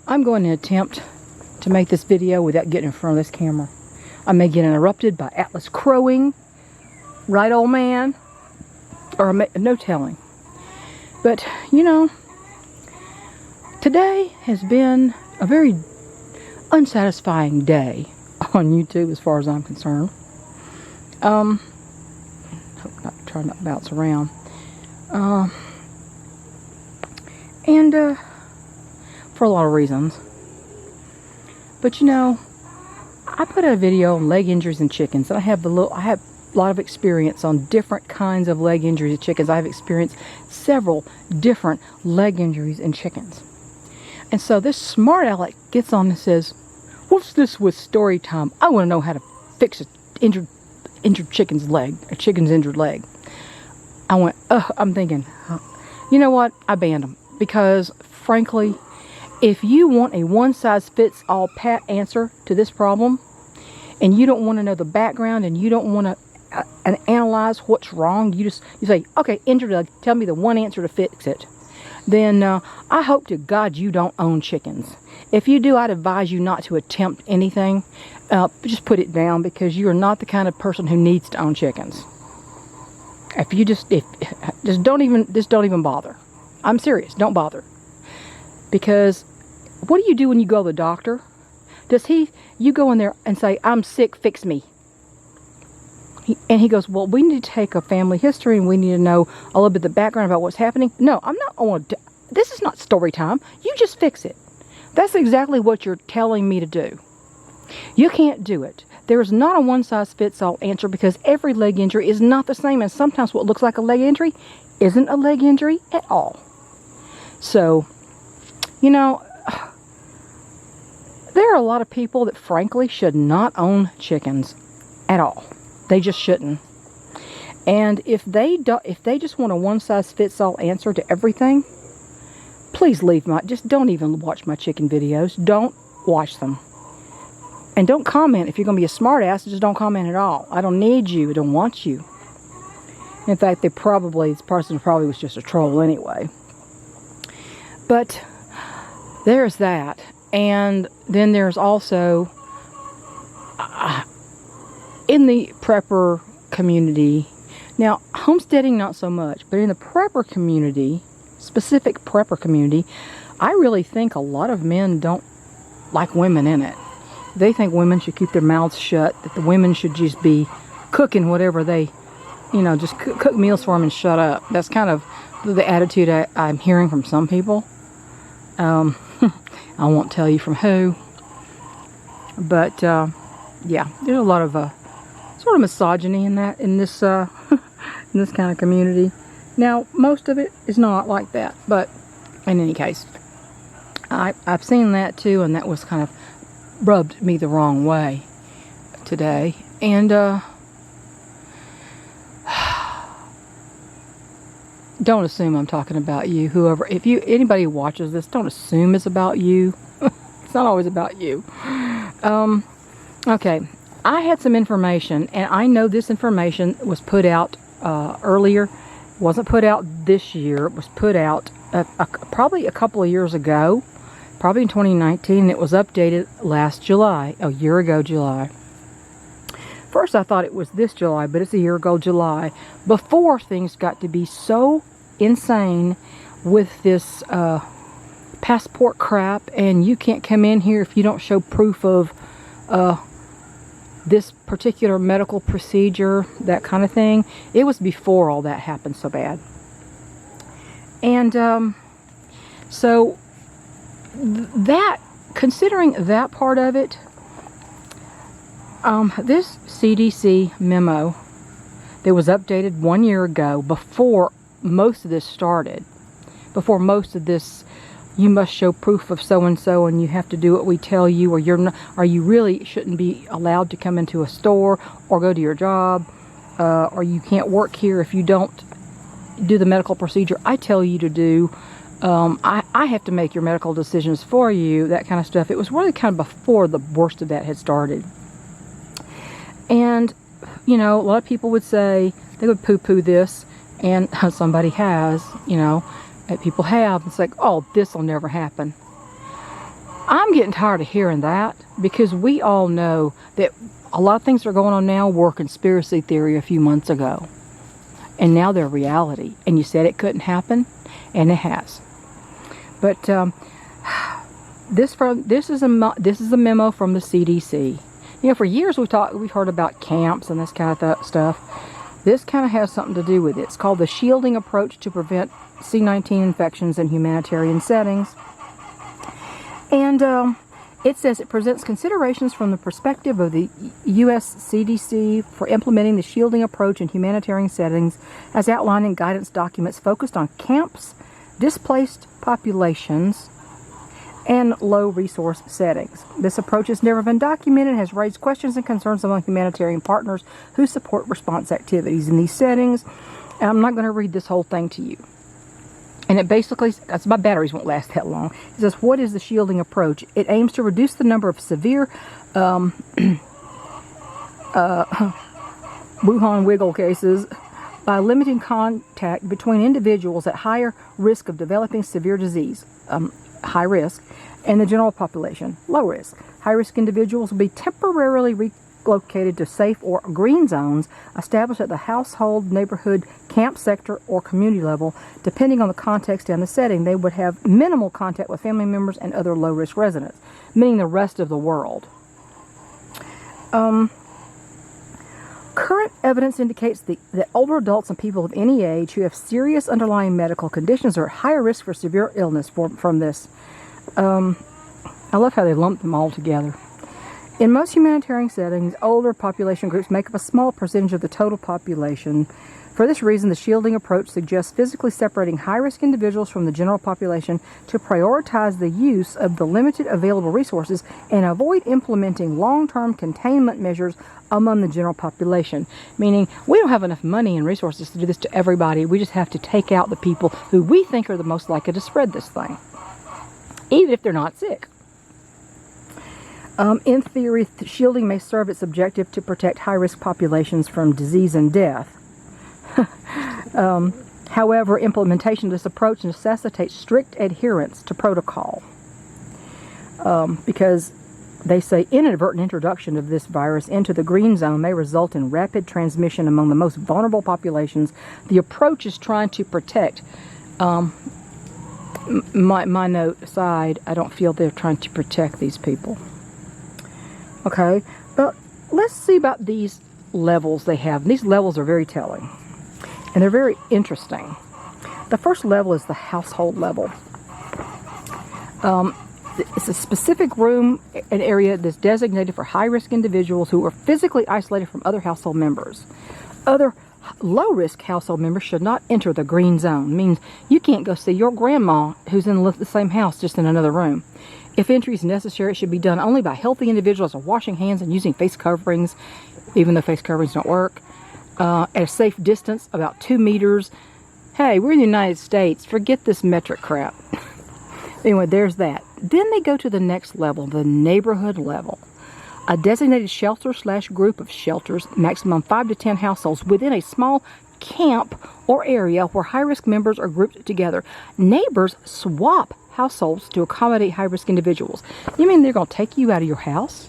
I'm going to attempt to make this video without getting in front of this camera. I may get interrupted by Atlas crowing, right, old man? Or no telling. But, you know, today has been a very unsatisfying day on YouTube as far as I'm concerned. Try not to bounce around. And for a lot of reasons. But you know, I put out a video on leg injuries in chickens, and I have a lot of experience on different kinds of leg injuries in chickens. I've experienced several different leg injuries in chickens. And so this smart aleck gets on and says, "What's this with story time? I want to know how to fix an injured chicken's leg, a chicken's injured leg." I went, I'm thinking, you know what? I banned them because, frankly, if you want a one-size-fits-all pat answer to this problem, and you don't want to know the background, and you don't want to analyze what's wrong, you say, okay, injured leg, tell me the one answer to fix it. Then I hope to God you don't own chickens. If you do, I'd advise you not to attempt anything. Just put it down, because you are not the kind of person who needs to own chickens. If you just don't even bother. I'm serious, don't bother. Because what do you do when you go to the doctor? You go in there and say, "I'm sick, fix me." And he goes, "Well, we need to take a family history, and we need to know a little bit of the background about what's happening." No, I'm not on. This is not story time. You just fix it. That's exactly what you're telling me to do. You can't do it. There is not a one-size-fits-all answer, because every leg injury is not the same, and sometimes what looks like a leg injury isn't a leg injury at all. So, you know, there are a lot of people that frankly should not own chickens at all. They just shouldn't. And if they just want a one-size-fits-all answer to everything, please just don't even watch my chicken videos. Don't watch them. And don't comment. If you're going to be a smart ass, just don't comment at all. I don't need you. I don't want you. In fact, this person probably was just a troll anyway. But there's that. And then there's also, in the prepper community, now homesteading not so much, but in the prepper community, specific prepper community, I really think a lot of men don't like women in it. They think women should keep their mouths shut, that the women should just be cooking whatever they, just cook meals for them and shut up. That's kind of the attitude I'm hearing from some people. I won't tell you from who. But, yeah, there's a lot of sort of misogyny in this in this kind of community. Now, most of it is not like that, but in any case, I've seen that too, and that was kind of rubbed me the wrong way today. And don't assume I'm talking about you. Anybody who watches this, don't assume it's about you. It's not always about you. Okay, I had some information, and I know this information was put out earlier. It wasn't put out this year. It was put out probably a couple of years ago. Probably in 2019, it was updated last July, a year ago July. First I thought it was this July, but it's a year ago July, before things got to be so insane with this passport crap, and you can't come in here if you don't show proof of this particular medical procedure, that kind of thing. It was before all that happened so bad. And so considering that part of it, this CDC memo that was updated 1 year ago, before most of this started, before most of this, you must show proof of so-and-so, and you have to do what we tell you, or you really shouldn't be allowed to come into a store or go to your job, or you can't work here if you don't do the medical procedure I tell you to do. I have to make your medical decisions for you, that kind of stuff. It was really kind of before the worst of that had started. And, a lot of people would say, they would poo-poo this, and somebody has, people have. It's like, oh, this will never happen. I'm getting tired of hearing that, because we all know that a lot of things that are going on now were conspiracy theory a few months ago. And now they're reality. And you said it couldn't happen, and it has. But this is a memo from the CDC. You know, for years we've heard about camps and this kind of stuff. This kind of has something to do with it. It's called the shielding approach to prevent C-19 infections in humanitarian settings. And it says it presents considerations from the perspective of the U.S. CDC for implementing the shielding approach in humanitarian settings as outlined in guidance documents focused on camps, displaced populations, and low-resource settings. This approach has never been documented and has raised questions and concerns among humanitarian partners who support response activities in these settings. And I'm not going to read this whole thing to you. And it basically, my batteries won't last that long. It says, what is the shielding approach? It aims to reduce the number of severe Wuhan wiggle cases by limiting contact between individuals at higher risk of developing severe disease, high risk, and the general population, low risk. High-risk individuals will be temporarily relocated to safe or green zones established at the household, neighborhood, camp sector, or community level. Depending on the context and the setting, they would have minimal contact with family members and other low-risk residents, meaning the rest of the world. Current evidence indicates that older adults and people of any age who have serious underlying medical conditions are at higher risk for severe illness from this. I love how they lump them all together. In most humanitarian settings, older population groups make up a small percentage of the total population. For this reason, the shielding approach suggests physically separating high-risk individuals from the general population to prioritize the use of the limited available resources and avoid implementing long-term containment measures among the general population. Meaning, we don't have enough money and resources to do this to everybody. We just have to take out the people who we think are the most likely to spread this thing, even if they're not sick. In theory, shielding may serve its objective to protect high-risk populations from disease and death. However, implementation of this approach necessitates strict adherence to protocol, because they say inadvertent introduction of this virus into the green zone may result in rapid transmission among the most vulnerable populations. The approach is trying to protect. My note aside, I don't feel they're trying to protect these people. Okay, but let's see about these levels they have. These levels are very telling, and they're very interesting. The first level is the household level. It's a specific room, an area that's designated for high-risk individuals who are physically isolated from other household members. Other low-risk household members should not enter the green zone. It means you can't go see your grandma who's in the same house, just in another room. If entry is necessary, it should be done only by healthy individuals washing hands and using face coverings, even though face coverings don't work, at a safe distance, about 2 meters. Hey, we're in the United States. Forget this metric crap. Anyway, there's that. Then they go to the next level, the neighborhood level. A designated shelter/group of shelters, maximum 5 to 10 households within a small camp or area where high-risk members are grouped together. Neighbors swap households to accommodate high-risk individuals. You mean they're going to take you out of your house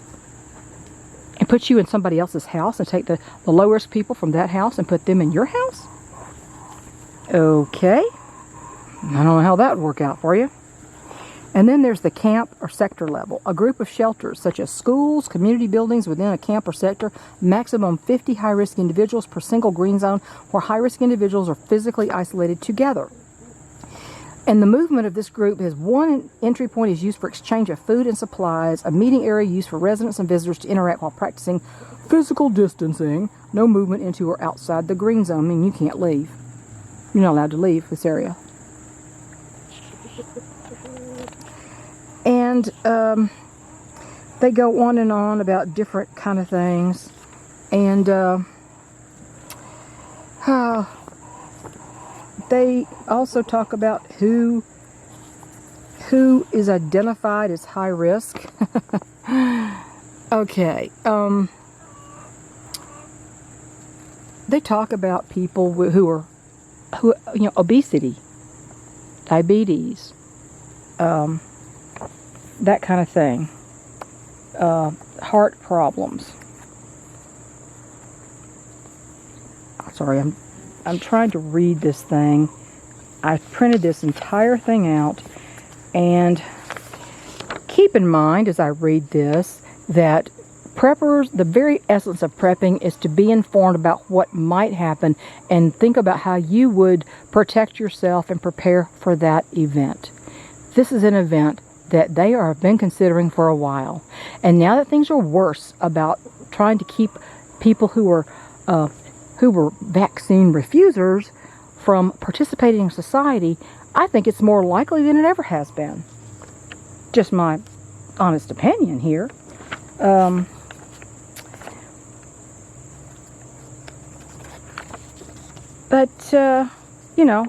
and put you in somebody else's house and take the low-risk people from that house and put them in your house? Okay. I don't know how that would work out for you. And then there's the camp or sector level. A group of shelters, such as schools, community buildings within a camp or sector, maximum 50 high-risk individuals per single green zone, where high-risk individuals are physically isolated together. And the movement of this group is one entry point is used for exchange of food and supplies, a meeting area used for residents and visitors to interact while practicing physical distancing, no movement into or outside the green zone. I mean, you can't leave. You're not allowed to leave this area. And they go on and on about different kind of things. And they also talk about who is identified as high risk. Okay. They talk about people who obesity, diabetes, that kind of thing. Heart problems. Sorry, I'm trying to read this thing. I printed this entire thing out, and keep in mind as I read this that preppers, the very essence of prepping is to be informed about what might happen and think about how you would protect yourself and prepare for that event. This is an event that they have been considering for a while, and now that things are worse about trying to keep people who were vaccine refusers from participating in society, I think it's more likely than it ever has been. Just my honest opinion here. You know,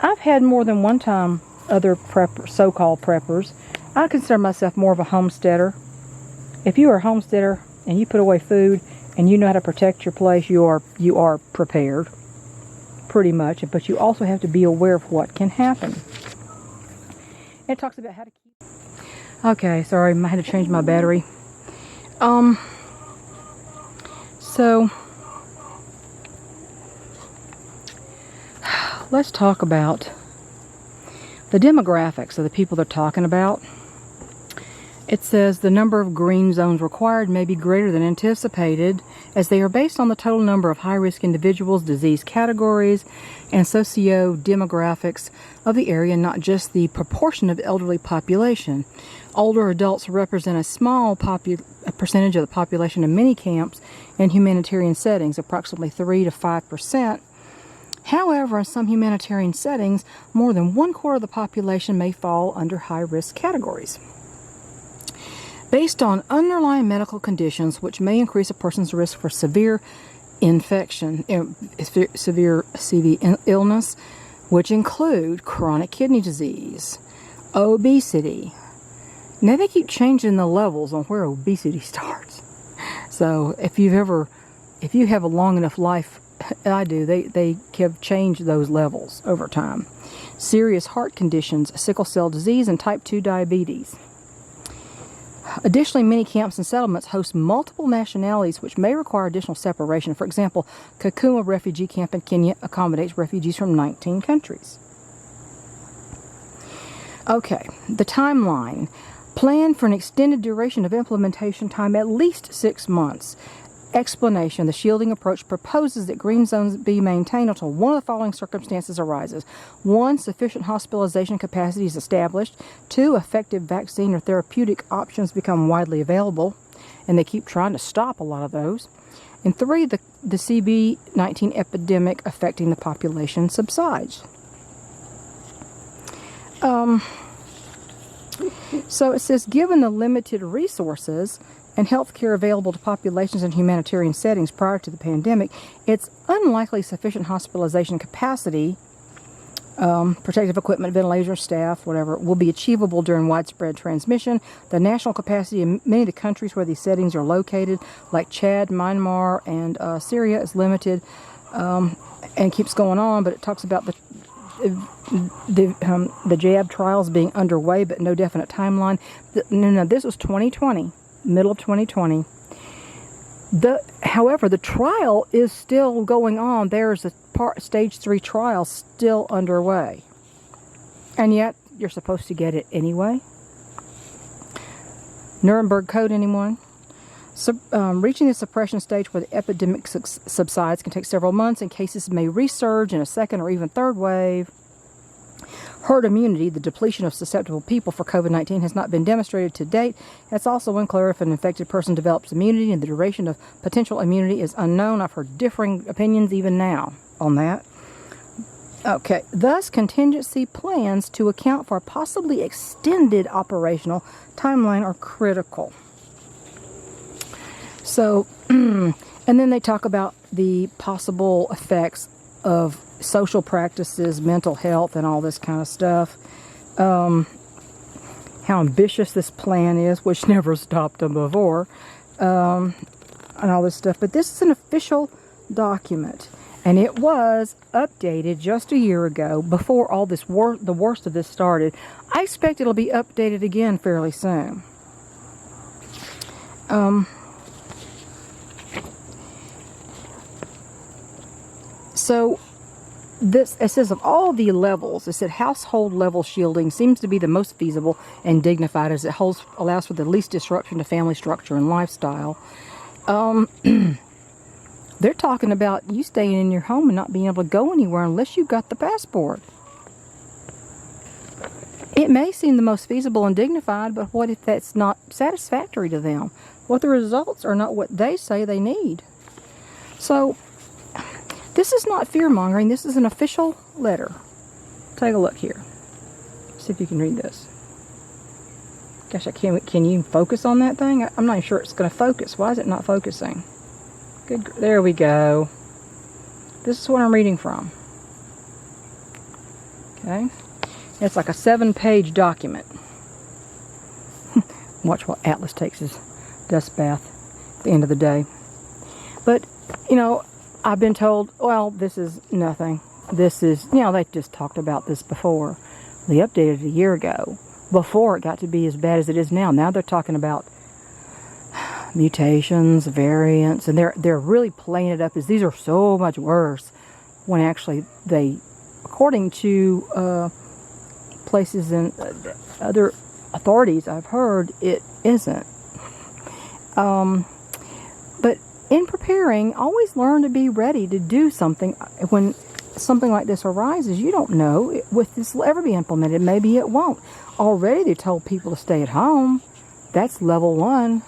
I've had more than one time other preppers, so-called preppers. I consider myself more of a homesteader. If you are a homesteader and you put away food and you know how to protect your place, you are prepared, pretty much. But you also have to be aware of what can happen. It talks about how to keep... Okay, sorry, I had to change my battery. So let's talk about the demographics of the people they're talking about. It says the number of green zones required may be greater than anticipated, as they are based on the total number of high-risk individuals, disease categories, and socio-demographics of the area, not just the proportion of elderly population. Older adults represent a small percentage of the population in many camps and humanitarian settings, approximately 3 to 5%. However, in some humanitarian settings, more than 1/4 of the population may fall under high-risk categories. Based on underlying medical conditions which may increase a person's risk for severe infection, severe illness, which include chronic kidney disease, obesity. Now they keep changing the levels on where obesity starts. So if you have a long enough life, I do, they have changed those levels over time. Serious heart conditions, sickle cell disease, and type 2 diabetes. Additionally, many camps and settlements host multiple nationalities which may require additional separation. For example, Kakuma Refugee Camp in Kenya accommodates refugees from 19 countries. Okay, the timeline. Plan for an extended duration of implementation time, at least 6 months. Explanation. The shielding approach proposes that green zones be maintained until one of the following circumstances arises. 1. Sufficient hospitalization capacity is established. 2. Effective vaccine or therapeutic options become widely available, and they keep trying to stop a lot of those. And 3. The COVID-19 epidemic affecting the population subsides. So it says, given the limited resources and healthcare available to populations in humanitarian settings prior to the pandemic, it's unlikely sufficient hospitalization capacity, protective equipment, ventilation, staff, whatever, will be achievable during widespread transmission. The national capacity in many of the countries where these settings are located, like Chad, Myanmar, and Syria, is limited, and keeps going on. But it talks about the jab trials being underway, but no definite timeline. No, this was 2020. Middle of 2020. However, the trial is still going on. There's a stage 3 trial still underway, and yet you're supposed to get it anyway. Nuremberg Code, anyone? Reaching the suppression stage where the epidemic subsides can take several months, and cases may resurge in a second or even third wave. Herd immunity, the depletion of susceptible people for COVID-19, has not been demonstrated to date. It's also unclear if an infected person develops immunity, and the duration of potential immunity is unknown. I've heard differing opinions even now on that. Okay, thus contingency plans to account for a possibly extended operational timeline are critical. So, and then they talk about the possible effects of social practices, mental health, and all this kind of stuff. How ambitious this plan is, which never stopped them before, and all this stuff. But this is an official document, And it was updated just a year ago, before all this the worst of this started. I expect it'll be updated again fairly soon. So this, it says of all the levels, it said household level shielding seems to be the most feasible and dignified, as it allows for the least disruption to family structure and lifestyle. They're talking about you staying in your home and not being able to go anywhere unless you've got the passport. It may seem the most feasible and dignified, but what if that's not satisfactory to them? What the results are not what they say they need. So, this is not fear-mongering. This is an official letter. Take a look here. See if you can read this. Gosh, can you focus on that thing? I'm not sure it's going to focus. Why is it not focusing? Good. There we go. This is what I'm reading from. Okay. It's like a 7-page document. Watch while Atlas takes his dust bath at the end of the day. But, you know, I've been told, well, this is nothing. This is, you know, they just talked about this before. They updated it a year ago, before it got to be as bad as it is now. Now they're talking about mutations, variants, and they're really playing it up as these are so much worse, when actually they, according to places and other authorities I've heard, it isn't. But in preparing, always learn to be ready to do something when something like this arises. You don't know if this will ever be implemented. Maybe it won't. Already they told people to stay at home. That's level 1.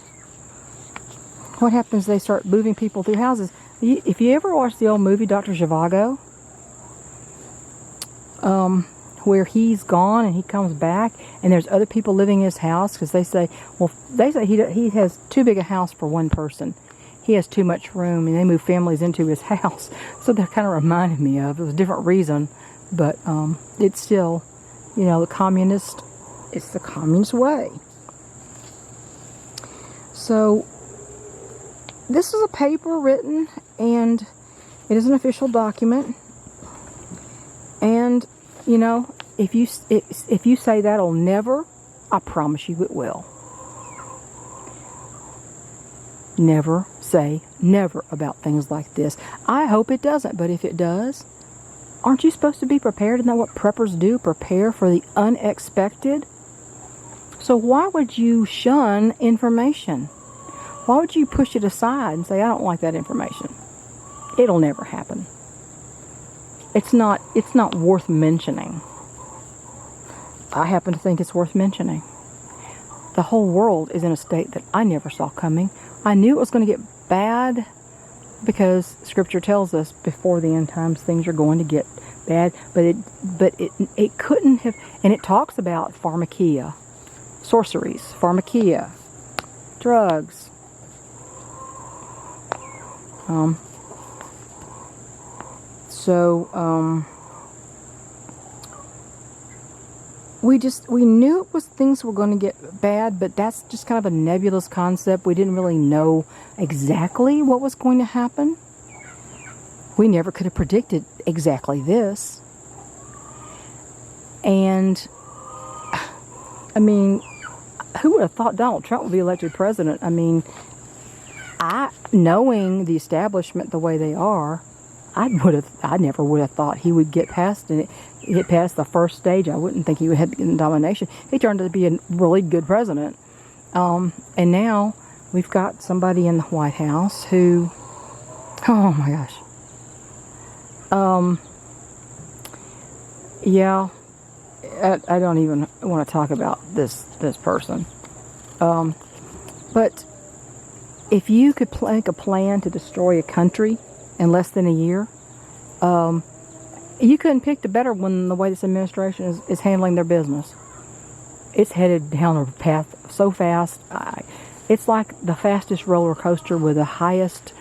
What happens? They start moving people through houses. If you ever watch the old movie Dr. Zhivago, where he's gone and he comes back and there's other people living in his house, because they say he has too big a house for one person. He has too much room, and they move families into his house. So that kind of reminded me of, it was a different reason, but it's still, you know, it's the communist way. So this is a paper written, and it is an official document. And, you know, if you say that'll never, I promise you it will. Never say never about things like this. I hope it doesn't, but if it does, aren't you supposed to be prepared? Isn't that what preppers do? Prepare for the unexpected? So why would you shun information? Why would you push it aside and say, I don't like that information? It'll never happen. It's not worth mentioning. I happen to think it's worth mentioning. The whole world is in a state that I never saw coming. I knew it was going to get bad, because Scripture tells us before the end times things are going to get bad. But it couldn't have, and it talks about pharmakia, sorceries, pharmakia, drugs. We knew things were going to get bad, but that's just kind of a nebulous concept. We didn't really know exactly what was going to happen. We never could have predicted exactly this. And, I mean, who would have thought Donald Trump would be elected president? I mean, knowing the establishment the way they are, I never would have thought he would get past it. Get past the first stage. I wouldn't think he would have the nomination. He turned out to be a really good president. And now we've got somebody in the White House who, oh my gosh. Yeah, I don't even want to talk about this person. But if you could make a plan to destroy a country in less than a year, you couldn't pick the better one than the way this administration is handling their business. It's headed down a path so fast. It's like the fastest roller coaster with the highest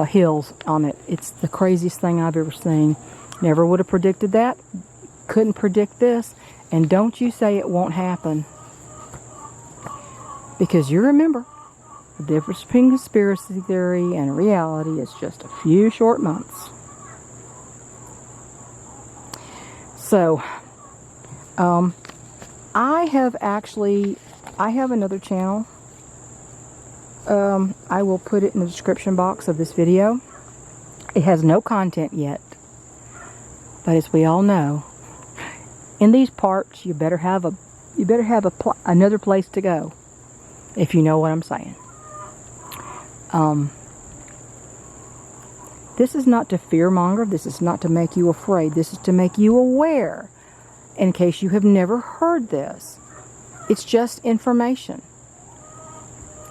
hills on it. It's the craziest thing I've ever seen. Never would have predicted that. Couldn't predict this. And don't you say it won't happen. Because you remember, the difference between conspiracy theory and reality is just a few short months. So, I have another channel. I will put it in the description box of this video. It has no content yet, but as we all know, in these parts, you better have another place to go, if you know what I'm saying. This is not to fearmonger. This is not to make you afraid. This is to make you aware, in case you have never heard this. It's just information.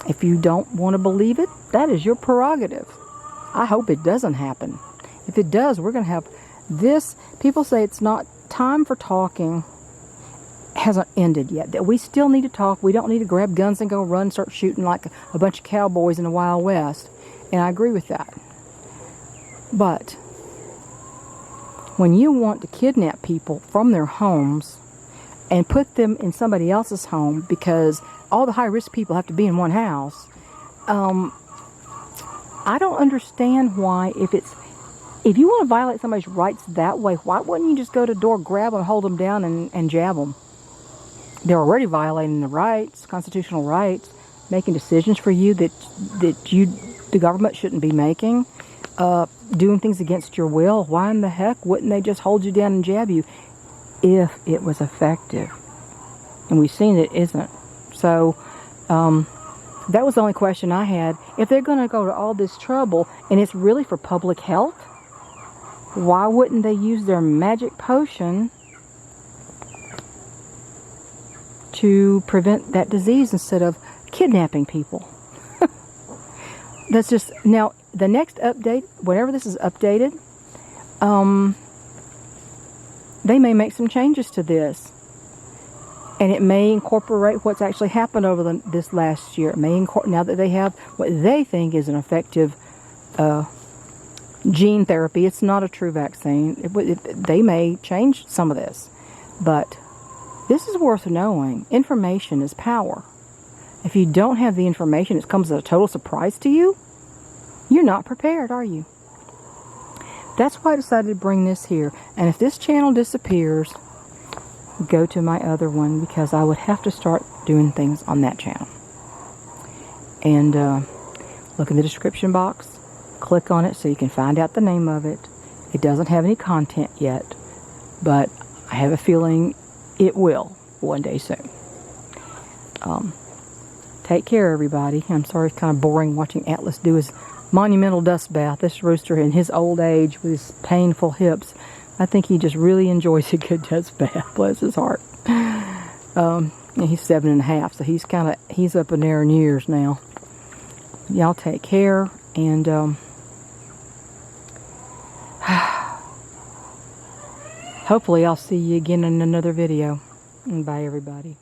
If you don't want to believe it, that is your prerogative. I hope it doesn't happen. If it does, we're going to have this. People say it's not time for talking. Hasn't ended yet. That we still need to talk. We don't need to grab guns and go run and start shooting like a bunch of cowboys in the Wild West. And I agree with that. But when you want to kidnap people from their homes and put them in somebody else's home because all the high-risk people have to be in one house, I don't understand why, if you want to violate somebody's rights that way, why wouldn't you just go to the door, grab them, hold them down, and jab them? They're already violating the rights, constitutional rights, making decisions for you that the government shouldn't be making, doing things against your will. Why in the heck wouldn't they just hold you down and jab you if it was effective? And we've seen it isn't. So, that was the only question I had. If they're going to go to all this trouble, and it's really for public health, why wouldn't they use their magic potion to prevent that disease instead of kidnapping people? That's just, now, the next update, whenever this is updated, they may make some changes to this. And it may incorporate what's actually happened over this last year. It may now that they have what they think is an effective gene therapy. It's not a true vaccine. They may change some of this. But this is worth knowing. Information is power. If you don't have the information, it comes as a total surprise to you. You're not prepared, are you? That's why I decided to bring this here. And if this channel disappears, go to my other one, because I would have to start doing things on that channel. And look in the description box, click on it so you can find out the name of it. It doesn't have any content yet, but I have a feeling it will one day soon. Take care, everybody. I'm sorry it's kind of boring watching Atlas do his monumental dust bath. This rooster in his old age with his painful hips, I think he just really enjoys a good dust bath. Bless his heart. And he's 7.5, so he's up in there in years now. Y'all take care, and hopefully I'll see you again in another video. And bye, everybody.